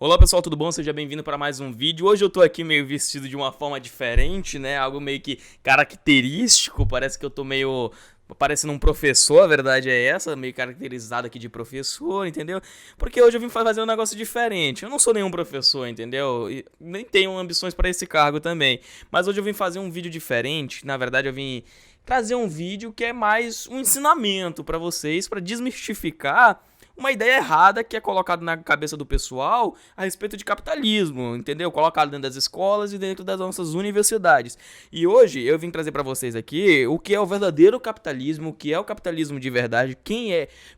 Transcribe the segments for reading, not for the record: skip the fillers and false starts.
Olá pessoal, tudo bom? Seja bem-vindo para mais um vídeo. Hoje eu tô aqui meio vestido de uma forma diferente, né? Algo meio que característico, parece que eu tô meio parecendo um professor, a verdade é essa, meio caracterizado aqui de professor, entendeu? Porque hoje eu vim fazer um negócio diferente. Eu não sou nenhum professor, entendeu? E nem tenho ambições para esse cargo também. Mas hoje eu vim fazer um vídeo diferente. Na verdade, eu vim trazer um vídeo que é mais um ensinamento para vocês, para desmistificar uma ideia errada que é colocada na cabeça do pessoal a respeito de capitalismo, entendeu? Colocado dentro das escolas e dentro das nossas universidades. E hoje eu vim trazer para vocês aqui o que é o verdadeiro capitalismo, o que é o capitalismo de verdade,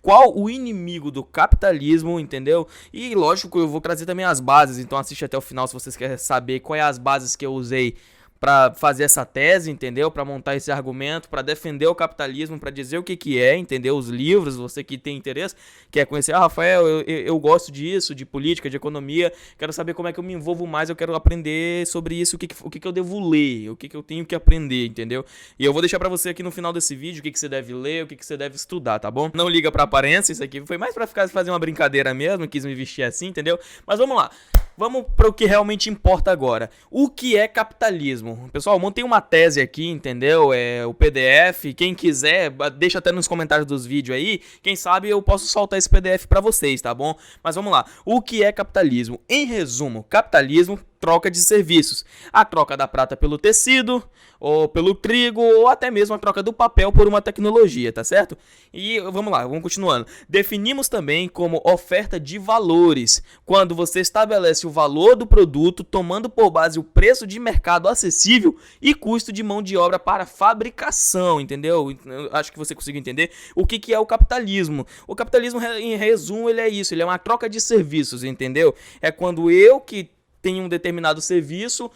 qual o inimigo do capitalismo, entendeu? E lógico, eu vou trazer também as bases, então assiste até o final se vocês querem saber quais as bases que eu usei para fazer essa tese, entendeu? Para montar esse argumento, para defender o capitalismo, para dizer o que é, entendeu? Os livros, você que tem interesse, quer conhecer, Rafael, eu gosto disso, de política, de economia, quero saber como é que eu me envolvo mais, eu quero aprender sobre isso, o que eu devo ler, o que eu tenho que aprender, entendeu? E eu vou deixar para você aqui no final desse vídeo o que você deve ler, o que você deve estudar, tá bom? Não liga pra aparência, isso aqui foi mais para fazer uma brincadeira mesmo, quis me vestir assim, entendeu? Mas vamos lá. Vamos para o que realmente importa agora. O que é capitalismo? Pessoal, montei uma tese aqui, entendeu? É o PDF. Quem quiser, deixa até nos comentários dos vídeos aí. Quem sabe eu posso soltar esse PDF para vocês, tá bom? Mas vamos lá. O que é capitalismo? Em resumo, capitalismo, troca de serviços. A troca da prata pelo tecido, ou pelo trigo, ou até mesmo a troca do papel por uma tecnologia, tá certo? E vamos lá, vamos continuando. Definimos também como oferta de valores, quando você estabelece o valor do produto tomando por base o preço de mercado acessível e custo de mão de obra para fabricação, entendeu? Acho que você conseguiu entender o que é o capitalismo. O capitalismo, em resumo, ele é isso, ele é uma troca de serviços, entendeu? É quando eu que tenho um determinado serviço,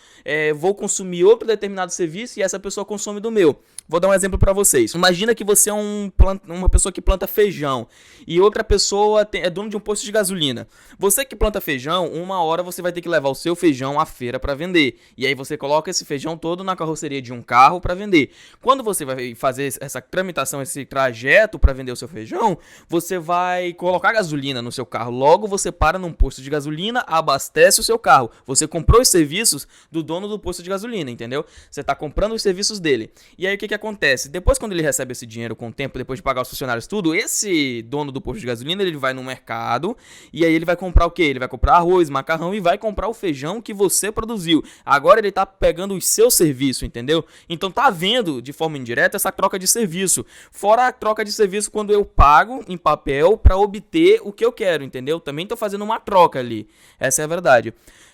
vou consumir outro determinado serviço e essa pessoa consome do meu. Vou dar um exemplo para vocês. Imagina que você é uma pessoa que planta feijão e outra pessoa é dono de um posto de gasolina. Você que planta feijão, uma hora você vai ter que levar o seu feijão à feira para vender. E aí você coloca esse feijão todo na carroceria de um carro para vender. Quando você vai fazer essa tramitação, esse trajeto para vender o seu feijão, você vai colocar gasolina no seu carro. Logo você para num posto de gasolina, abastece o seu carro. Você comprou os serviços do dono do posto de gasolina, entendeu? Você está comprando os serviços dele. E aí o que acontece? Depois, quando ele recebe esse dinheiro com o tempo, depois de pagar os funcionários tudo, esse dono do posto de gasolina, ele vai no mercado e aí ele vai comprar o quê? Ele vai comprar arroz, macarrão e vai comprar o feijão que você produziu. Agora ele tá pegando os seus serviços, entendeu? Então tá havendo, de forma indireta, essa troca de serviço. Fora a troca de serviço quando eu pago em papel para obter o que eu quero, entendeu? Também tô fazendo uma troca ali. Essa é a verdade.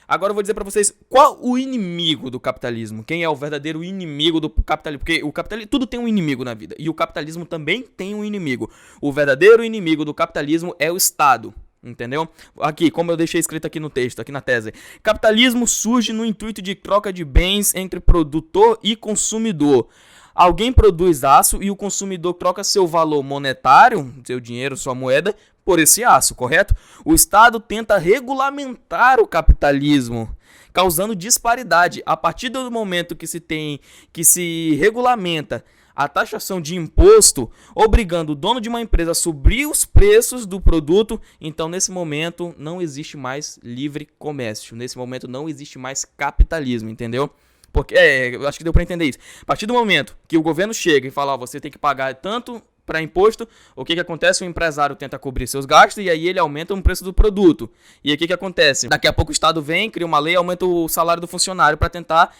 Agora eu vou dizer para vocês qual o inimigo do capitalismo. Quem é o verdadeiro inimigo do capitalismo? Porque o capitalismo, tudo tem um inimigo na vida. E o capitalismo também tem um inimigo. O verdadeiro inimigo do capitalismo é o Estado. Entendeu? Aqui, como eu deixei escrito aqui no texto, aqui na tese. Capitalismo surge no intuito de troca de bens entre produtor e consumidor. Alguém produz aço e o consumidor troca seu valor monetário, seu dinheiro, sua moeda, por esse aço, correto? O Estado tenta regulamentar o capitalismo, causando disparidade. A partir do momento que se regulamenta a taxação de imposto, obrigando o dono de uma empresa a subir os preços do produto, então nesse momento não existe mais livre comércio, nesse momento não existe mais capitalismo, entendeu? Porque, eu acho que deu para entender isso. A partir do momento que o governo chega e fala, ó, você tem que pagar tanto para imposto, o que acontece? O empresário tenta cobrir seus gastos e aí ele aumenta o preço do produto. E aí o que acontece? Daqui a pouco o Estado vem, cria uma lei, aumenta o salário do funcionário para tentar,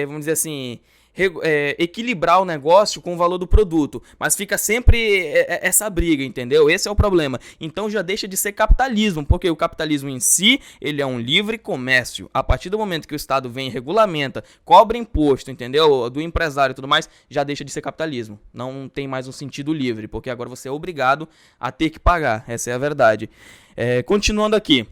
vamos dizer assim, equilibrar o negócio com o valor do produto, mas fica sempre essa briga, entendeu? Esse é o problema. Então já deixa de ser capitalismo, porque o capitalismo em si, ele é um livre comércio. A partir do momento que o Estado vem e regulamenta, cobra imposto, entendeu? Do empresário e tudo mais, já deixa de ser capitalismo. Não tem mais um sentido livre, porque agora você é obrigado a ter que pagar. Essa é a verdade. Continuando aqui.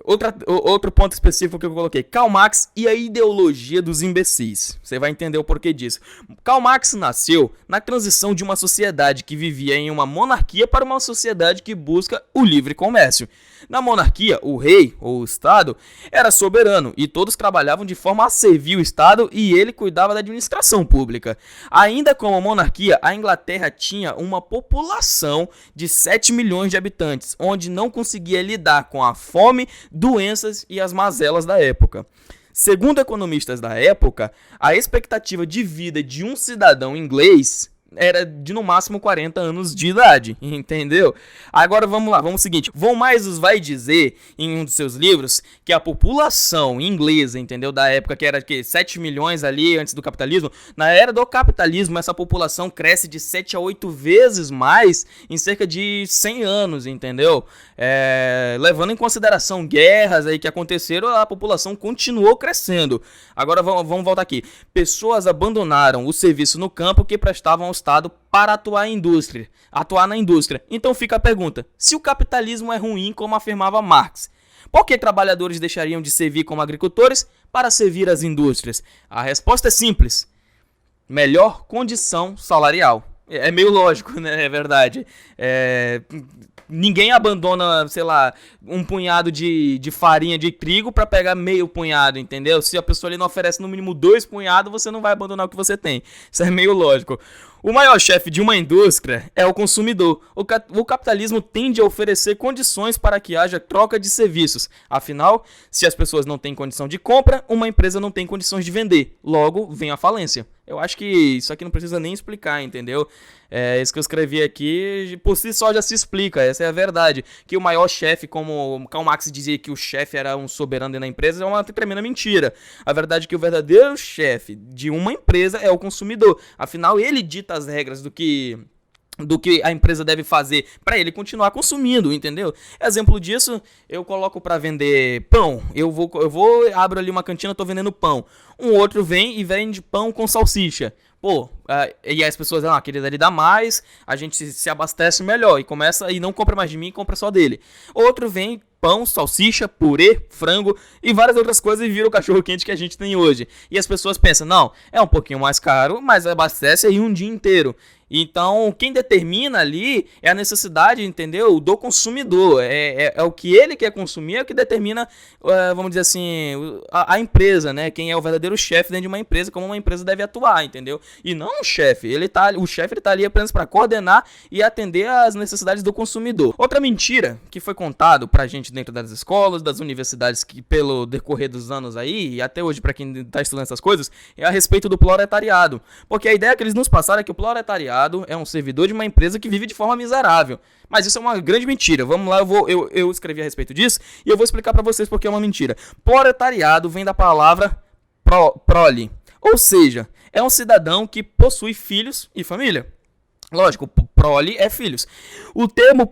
Outro ponto específico que eu coloquei, Karl Marx e a ideologia dos imbecis. Você vai entender o porquê disso. Karl Marx nasceu na transição de uma sociedade que vivia em uma monarquia para uma sociedade que busca o livre comércio. Na monarquia, o rei, ou o Estado, era soberano e todos trabalhavam de forma a servir o Estado e ele cuidava da administração pública. Ainda como monarquia, a Inglaterra tinha uma população de 7 milhões de habitantes, onde não conseguia lidar com a fome doenças e as mazelas da época. Segundo economistas da época, a expectativa de vida de um cidadão inglês era de no máximo 40 anos de idade, entendeu? Agora vamos lá, vamos ao seguinte. Von Mises vai dizer em um dos seus livros que a população inglesa, entendeu? Da época que era 7 milhões ali antes do capitalismo, na era do capitalismo essa população cresce de 7 a 8 vezes mais em cerca de 100 anos, entendeu? Levando em consideração guerras aí que aconteceram, a população continuou crescendo. Agora vamos voltar aqui. Pessoas abandonaram o serviço no campo que prestavam ao Estado para atuar na indústria. Então fica a pergunta: se o capitalismo é ruim, como afirmava Marx, por que trabalhadores deixariam de servir como agricultores para servir as indústrias? A resposta é simples: melhor condição salarial. É meio lógico, né? É verdade. Ninguém abandona, sei lá, um punhado de farinha de trigo para pegar meio punhado, entendeu? Se a pessoa ali não oferece no mínimo 2 punhados, você não vai abandonar o que você tem. Isso é meio lógico. O maior chefe de uma indústria é o consumidor. O capitalismo tende a oferecer condições para que haja troca de serviços. Afinal, se as pessoas não têm condição de compra, uma empresa não tem condições de vender. Logo, vem a falência. Eu acho que isso aqui não precisa nem explicar, entendeu? Isso que eu escrevi aqui, por si só já se explica, essa é a verdade. Que o maior chefe, como Karl Marx dizia que o chefe era um soberano na empresa, é uma tremenda mentira. A verdade é que o verdadeiro chefe de uma empresa é o consumidor. Afinal, ele dita as regras do que a empresa deve fazer para ele continuar consumindo, entendeu? Exemplo disso, eu coloco para vender pão. Eu vou abro ali uma cantina, tô vendendo pão. Um outro vem e vende pão com salsicha. Pô, e as pessoas, aquele dali dá mais, a gente se abastece melhor e não compra mais de mim, compra só dele. Outro vem pão, salsicha, purê, frango e várias outras coisas e vira o cachorro quente que a gente tem hoje. E as pessoas pensam, não, é um pouquinho mais caro, mas abastece aí um dia inteiro. Então, quem determina ali é a necessidade, entendeu? Do consumidor. É o que ele quer consumir, é o que determina, vamos dizer assim, a empresa, né? Quem é o verdadeiro chefe dentro de uma empresa, como uma empresa deve atuar, entendeu? E não o chefe. O chefe tá ali apenas para coordenar e atender às necessidades do consumidor. Outra mentira que foi contado pra gente dentro das escolas, das universidades, que pelo decorrer dos anos aí, e até hoje para quem tá estudando essas coisas, é a respeito do proletariado. Porque a ideia que eles nos passaram é que o proletariado é um servidor de uma empresa que vive de forma miserável. Mas isso é uma grande mentira. Vamos lá, eu escrevi a respeito disso e eu vou explicar para vocês porque é uma mentira. Proletariado vem da palavra prole, ou seja, é um cidadão que possui filhos e família. Lógico, prole é filhos. O termo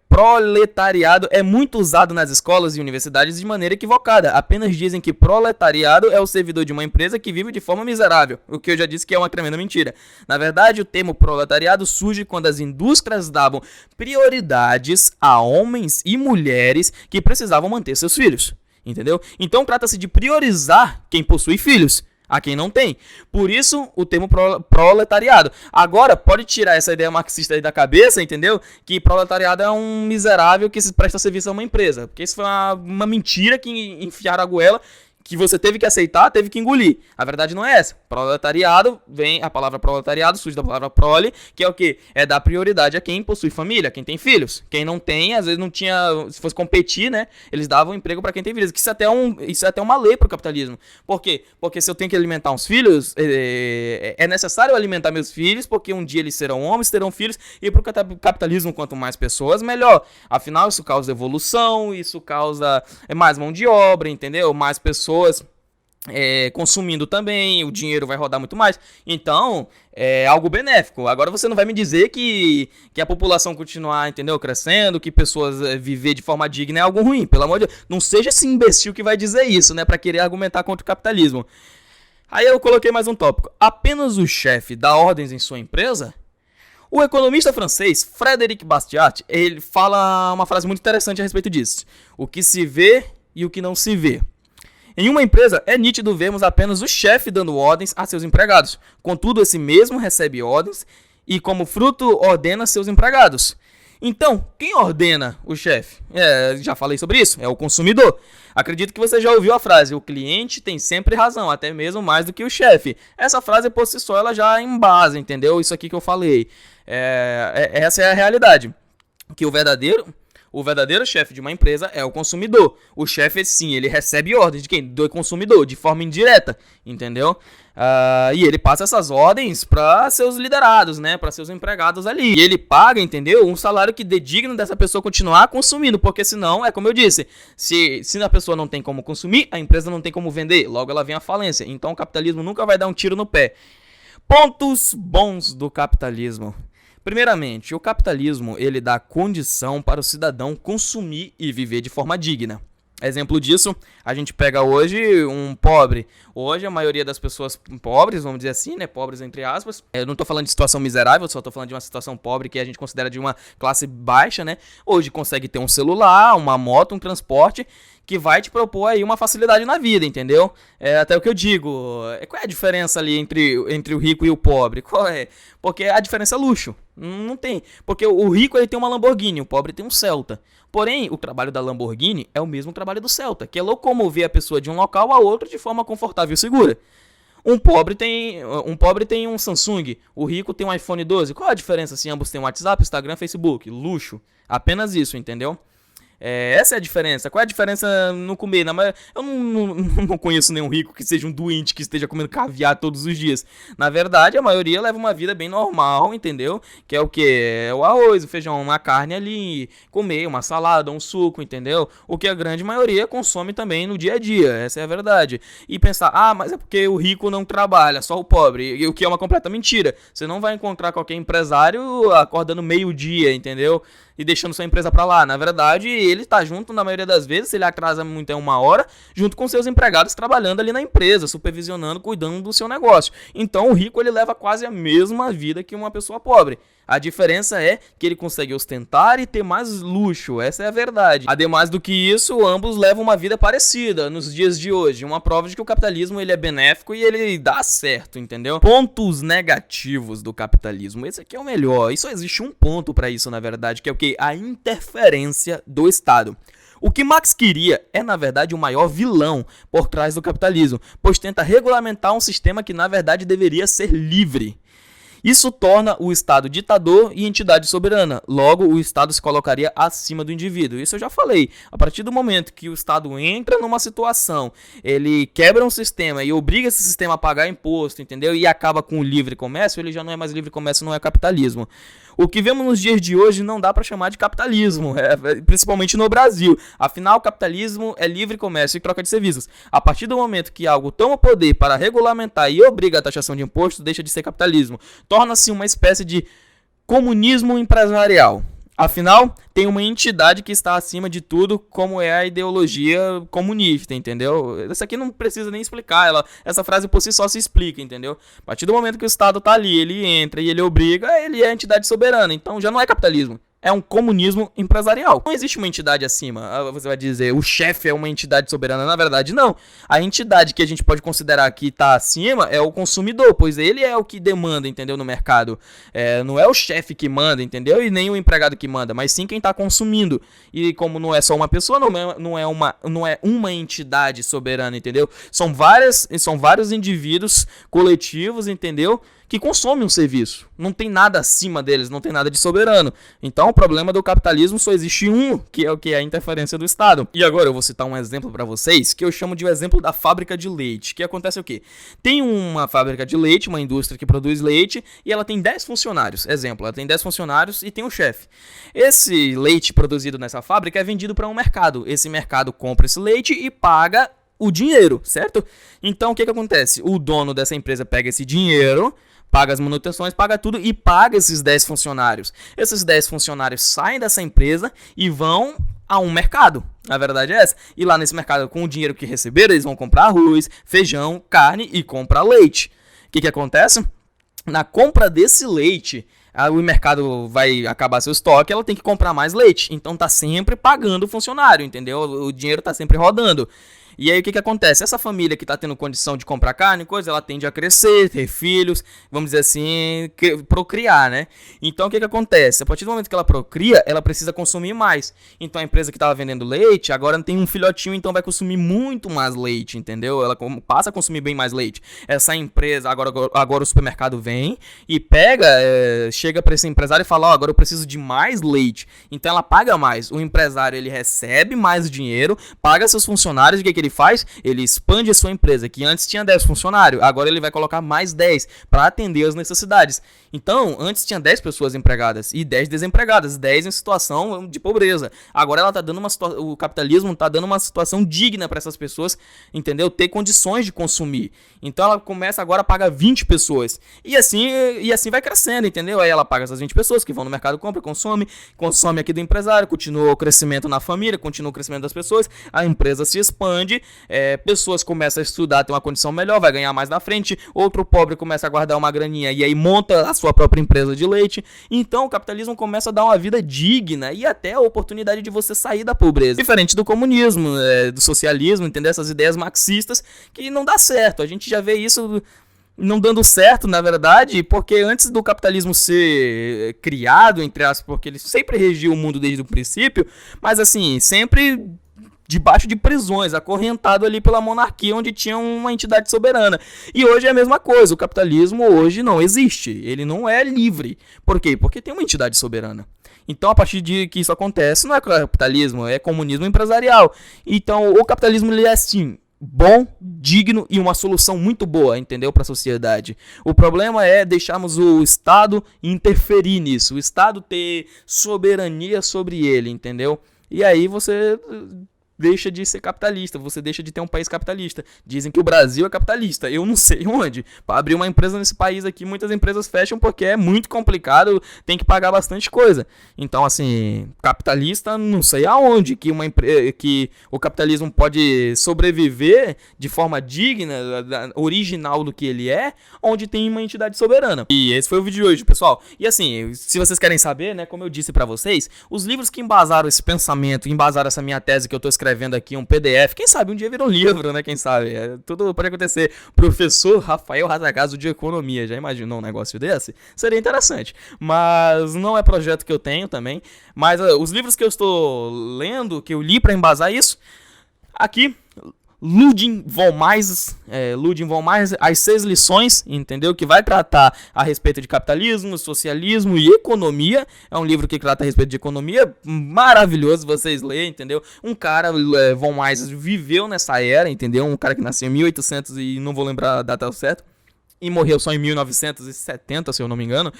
proletariado é muito usado nas escolas e universidades de maneira equivocada. Apenas dizem que proletariado é o servidor de uma empresa que vive de forma miserável, o que eu já disse que é uma tremenda mentira. Na verdade, o termo proletariado surge quando as indústrias davam prioridades a homens e mulheres que precisavam manter seus filhos, entendeu? Então trata-se de priorizar quem possui filhos a quem não tem. Por isso, o termo proletariado. Agora, pode tirar essa ideia marxista aí da cabeça, entendeu? Que proletariado é um miserável que se presta serviço a uma empresa. Porque isso foi uma mentira que enfiaram a goela, que você teve que aceitar, teve que engolir. A verdade não é essa. Proletariado, a palavra proletariado surge da palavra prole, que é o quê? É dar prioridade a quem possui família, quem tem filhos. Quem não tem, às vezes não tinha, se fosse competir, né? Eles davam emprego para quem tem filhos. Que isso é até uma lei pro capitalismo. Por quê? Porque se eu tenho que alimentar uns filhos, é necessário alimentar meus filhos, porque um dia eles serão homens, terão filhos, e pro capitalismo, quanto mais pessoas, melhor. Afinal, isso causa evolução, isso causa mais mão de obra, entendeu? Mais pessoas consumindo também, o dinheiro vai rodar muito mais. Então, é algo benéfico. Agora você não vai me dizer que a população continuar, entendeu, crescendo, que pessoas viver de forma digna é algo ruim. Pelo amor de Deus, não seja esse imbecil que vai dizer isso, né, para querer argumentar contra o capitalismo. Aí eu coloquei mais um tópico. Apenas o chefe dá ordens em sua empresa? O economista francês Frédéric Bastiat, ele fala uma frase muito interessante a respeito disso. O que se vê e o que não se vê. Em uma empresa, é nítido vermos apenas o chefe dando ordens a seus empregados. Contudo, esse mesmo recebe ordens e, como fruto, ordena seus empregados. Então, quem ordena o chefe? Já falei sobre isso, é o consumidor. Acredito que você já ouviu a frase, o cliente tem sempre razão, até mesmo mais do que o chefe. Essa frase, por si só, ela já embasa, entendeu? Isso aqui que eu falei. Essa é a realidade. Que o verdadeiro O verdadeiro chefe de uma empresa é o consumidor. O chefe, sim, ele recebe ordens de quem? Do consumidor, de forma indireta, entendeu? E ele passa essas ordens para seus liderados, né? Para seus empregados ali. E ele paga, entendeu? Um salário que dê digno dessa pessoa continuar consumindo, porque senão, é como eu disse, se a pessoa não tem como consumir, a empresa não tem como vender, logo ela vem à falência. Então o capitalismo nunca vai dar um tiro no pé. Pontos bons do capitalismo. Primeiramente, o capitalismo ele dá condição para o cidadão consumir e viver de forma digna. Exemplo disso, a gente pega hoje um pobre. Hoje a maioria das pessoas pobres, vamos dizer assim, né, pobres entre aspas, eu não tô falando de situação miserável, só tô falando de uma situação pobre que a gente considera de uma classe baixa, né? Hoje consegue ter um celular, uma moto, um transporte que vai te propor aí uma facilidade na vida, entendeu? Até o que eu digo, qual é a diferença ali entre o rico e o pobre? Qual é? Porque a diferença é luxo. Não tem. Porque o rico ele tem uma Lamborghini, o pobre tem um Celta. Porém, o trabalho da Lamborghini é o mesmo trabalho do Celta, que é locomover a pessoa de um local a outro de forma confortável e segura. Um pobre tem um Samsung, o rico tem um iPhone 12. Qual a diferença se ambos têm WhatsApp, Instagram, Facebook? Luxo. Apenas isso, entendeu? Essa é a diferença. Qual é a diferença no comer? Eu não conheço nenhum rico que seja um doente que esteja comendo caviar todos os dias. Na verdade, a maioria leva uma vida bem normal, entendeu? Que é o quê? É o arroz, o feijão, uma carne ali, comer uma salada, um suco, entendeu? O que a grande maioria consome também no dia a dia. Essa é a verdade. E pensar, mas é porque o rico não trabalha, só o pobre. O que é uma completa mentira. Você não vai encontrar qualquer empresário acordando meio-dia, entendeu? E deixando sua empresa pra lá. Na verdade, ele tá junto, na maioria das vezes, se ele atrasa muito é 1 hora, junto com seus empregados trabalhando ali na empresa, supervisionando, cuidando do seu negócio. Então o rico ele leva quase a mesma vida que uma pessoa pobre. A diferença é que ele consegue ostentar e ter mais luxo, essa é a verdade. Ademais do que isso, ambos levam uma vida parecida nos dias de hoje. Uma prova de que o capitalismo ele é benéfico e ele dá certo, entendeu? Pontos negativos do capitalismo. Esse aqui é o melhor. E só existe um ponto para isso, na verdade, que é o quê? A interferência do Estado. O que Marx queria é, na verdade, o maior vilão por trás do capitalismo, pois tenta regulamentar um sistema que, na verdade, deveria ser livre. Isso torna o Estado ditador e entidade soberana. Logo, o Estado se colocaria acima do indivíduo. Isso eu já falei. A partir do momento que o Estado entra numa situação, ele quebra um sistema e obriga esse sistema a pagar imposto, entendeu? E acaba com o livre comércio, ele já não é mais livre comércio, não é capitalismo. O que vemos nos dias de hoje não dá para chamar de capitalismo, principalmente no Brasil. Afinal, o capitalismo é livre comércio e troca de serviços. A partir do momento que algo toma poder para regulamentar e obriga a taxação de imposto, deixa de ser capitalismo. Torna-se uma espécie de comunismo empresarial. Afinal, tem uma entidade que está acima de tudo, como é a ideologia comunista, entendeu? Isso aqui não precisa nem explicar, essa frase por si só se explica, entendeu? A partir do momento que o Estado está ali, ele entra e ele obriga, ele é a entidade soberana, então já não é capitalismo. É um comunismo empresarial. Não existe uma entidade acima. Você vai dizer, o chefe é uma entidade soberana. Na verdade, não. A entidade que a gente pode considerar que está acima é o consumidor, pois ele é o que demanda, entendeu, no mercado. Não é o chefe que manda, entendeu? E nem o empregado que manda, mas sim quem está consumindo. E como não é só uma pessoa, não é uma entidade soberana, entendeu? São vários indivíduos coletivos, entendeu? Que consomem um serviço. Não tem nada acima deles, não tem nada de soberano. Então o problema do capitalismo só existe um, que é o que é a interferência do Estado. E agora eu vou citar um exemplo para vocês, que eu chamo de o exemplo da fábrica de leite. Que acontece o quê? Tem uma fábrica de leite, uma indústria que produz leite, e ela tem 10 funcionários. Exemplo, ela tem 10 funcionários e tem um chefe. Esse leite produzido nessa fábrica é vendido para um mercado. Esse mercado compra esse leite e paga o dinheiro, certo? Então o que acontece? O dono dessa empresa pega esse dinheiro, paga as manutenções, paga tudo e paga esses 10 funcionários. Esses 10 funcionários saem dessa empresa e vão a um mercado. A verdade é essa. E lá nesse mercado, com o dinheiro que receberam, eles vão comprar arroz, feijão, carne e comprar leite. O que acontece? Na compra desse leite, o mercado vai acabar seu estoque, ela tem que comprar mais leite. Então tá sempre pagando o funcionário, entendeu? O dinheiro tá sempre rodando. E aí o que acontece? Essa família que tá tendo condição de comprar carne, coisa, ela tende a crescer, ter filhos, vamos dizer assim, procriar, né? Então o que acontece? A partir do momento que ela procria, ela precisa consumir mais. Então a empresa que tava vendendo leite, agora tem um filhotinho, então vai consumir muito mais leite, entendeu? Ela passa a consumir bem mais leite. Essa empresa, agora o supermercado vem e pega, chega para esse empresário e fala, ó, agora eu preciso de mais leite. Então ela paga mais. O empresário, ele recebe mais dinheiro, paga seus funcionários, o que ele faz? Ele expande a sua empresa, que antes tinha 10 funcionários, agora ele vai colocar mais 10 para atender as necessidades. Então, antes tinha 10 pessoas empregadas e 10 desempregadas, 10 em situação de pobreza. Agora ela tá dando o capitalismo tá dando uma situação digna para essas pessoas, entendeu? Ter condições de consumir. Então ela começa agora a pagar 20 pessoas. E assim vai crescendo, entendeu? Aí ela paga essas 20 pessoas que vão no mercado, compra, consome aqui do empresário, continua o crescimento na família, continua o crescimento das pessoas, a empresa se expande, pessoas começam a estudar, ter uma condição melhor, vai ganhar mais na frente, outro pobre começa a guardar uma graninha e aí monta a sua própria empresa de leite. Então o capitalismo começa a dar uma vida digna e até a oportunidade de você sair da pobreza. Diferente do comunismo, do socialismo, entendeu? Essas ideias marxistas que não dá certo. A gente já vê isso não dando certo, na verdade, porque antes do capitalismo ser criado, entre aspas, porque ele sempre regiu o mundo desde o princípio, mas assim, sempre debaixo de prisões, acorrentado ali pela monarquia, onde tinha uma entidade soberana. E hoje é a mesma coisa, o capitalismo hoje não existe, ele não é livre. Por quê? Porque tem uma entidade soberana. Então, a partir de que isso acontece, não é capitalismo, é comunismo empresarial. Então, o capitalismo, ele é assim, bom, digno e uma solução muito boa, entendeu? Para a sociedade. O problema é deixarmos o Estado interferir nisso, o Estado ter soberania sobre ele, entendeu? E aí você deixa de ser capitalista, você deixa de ter um país capitalista. Dizem que o Brasil é capitalista, eu não sei onde. Para abrir uma empresa nesse país aqui, muitas empresas fecham porque é muito complicado, tem que pagar bastante coisa. Então, assim, capitalista, não sei aonde que que o capitalismo pode sobreviver de forma digna, original do que ele é, onde tem uma entidade soberana. E esse foi o vídeo de hoje, pessoal. E assim, se vocês querem saber, né, como eu disse para vocês, os livros que embasaram esse pensamento, embasaram essa minha tese que eu tô escrevendo aqui, um PDF, quem sabe um dia vira um livro, né, quem sabe, tudo pode acontecer. Professor Rafael Radagazzo de Economia, já imaginou um negócio desse? Seria interessante, mas não é projeto que eu tenho também, mas os livros que eu estou lendo, que eu li para embasar isso, aqui, Ludwig von Mises, As 6 Lições, entendeu? Que vai tratar a respeito de capitalismo, socialismo e economia. É um livro que trata a respeito de economia, maravilhoso, vocês lerem, entendeu? Um cara, von Mises, viveu nessa era, entendeu? Um cara que nasceu em 1800 e não vou lembrar a data certa, e morreu só em 1970, se eu não me engano.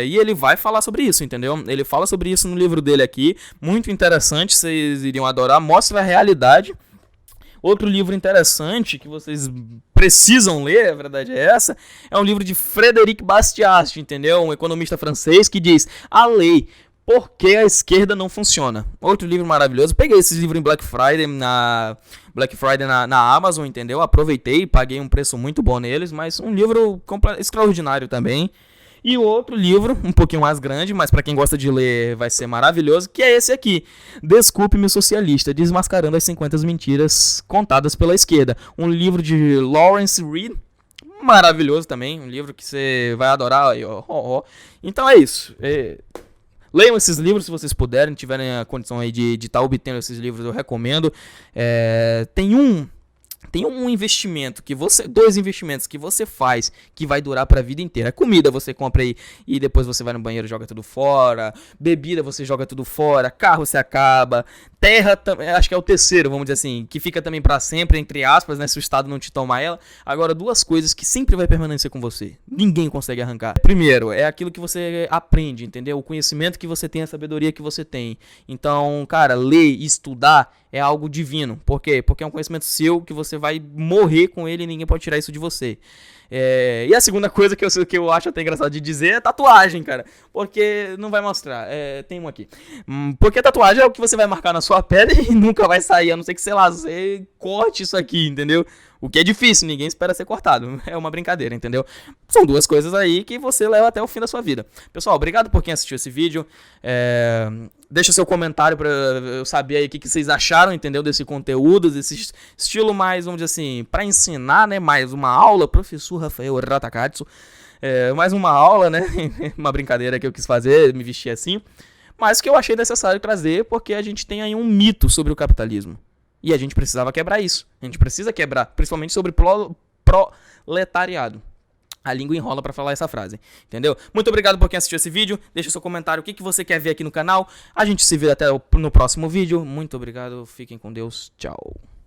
E ele vai falar sobre isso, entendeu? Ele fala sobre isso no livro dele aqui, muito interessante, vocês iriam adorar, mostra a realidade. Outro livro interessante que vocês precisam ler, a verdade é essa, é um livro de Frédéric Bastiat, entendeu? Um economista francês que diz: a lei, por que a esquerda não funciona? Outro livro maravilhoso. Peguei esse livro em Black Friday na Amazon, entendeu? Aproveitei, paguei um preço muito bom neles, mas um livro extraordinário também. E o outro livro, um pouquinho mais grande, mas para quem gosta de ler vai ser maravilhoso, que é esse aqui, Desculpe-me Socialista, Desmascarando as 50 Mentiras Contadas pela Esquerda. Um livro de Lawrence Reed, maravilhoso também, um livro que você vai adorar. Então é isso. Leiam esses livros se vocês puderem, tiverem a condição aí de estar obtendo esses livros, eu recomendo. Tem um investimento que dois investimentos que você faz que vai durar pra vida inteira. Comida você compra aí e depois você vai no banheiro e joga tudo fora. Bebida você joga tudo fora. Carro você acaba. Terra, acho que é o terceiro, vamos dizer assim, que fica também pra sempre, entre aspas, né, se o Estado não te tomar ela. Agora, duas coisas que sempre vai permanecer com você. Ninguém consegue arrancar. Primeiro, é aquilo que você aprende, entendeu? O conhecimento que você tem, a sabedoria que você tem. Então, cara, ler e estudar é algo divino. Por quê? Porque é um conhecimento seu que você vai morrer com ele e ninguém pode tirar isso de você. E a segunda coisa que eu acho até engraçado de dizer é tatuagem, cara. Porque não vai mostrar. Tem um aqui. Porque tatuagem é o que você vai marcar na sua pele e nunca vai sair, a não ser que, sei lá, você corte isso aqui, entendeu? O que é difícil, ninguém espera ser cortado. É uma brincadeira, entendeu? São duas coisas aí que você leva até o fim da sua vida. Pessoal, obrigado por quem assistiu esse vídeo. Deixa seu comentário pra eu saber aí o que vocês acharam, entendeu? Desse conteúdo, desse estilo mais, vamos dizer assim, pra ensinar, né? Mais uma aula, professor Rafael Ratakatsu. Mais uma aula, né? Uma brincadeira que eu quis fazer, me vestir assim. Mas que eu achei necessário trazer porque a gente tem aí um mito sobre o capitalismo. E a gente precisava quebrar isso. A gente precisa quebrar, principalmente sobre proletariado. A língua enrola pra falar essa frase, entendeu? Muito obrigado por quem assistiu esse vídeo. Deixa seu comentário, o que você quer ver aqui no canal. A gente se vê até no próximo vídeo. Muito obrigado, fiquem com Deus. Tchau.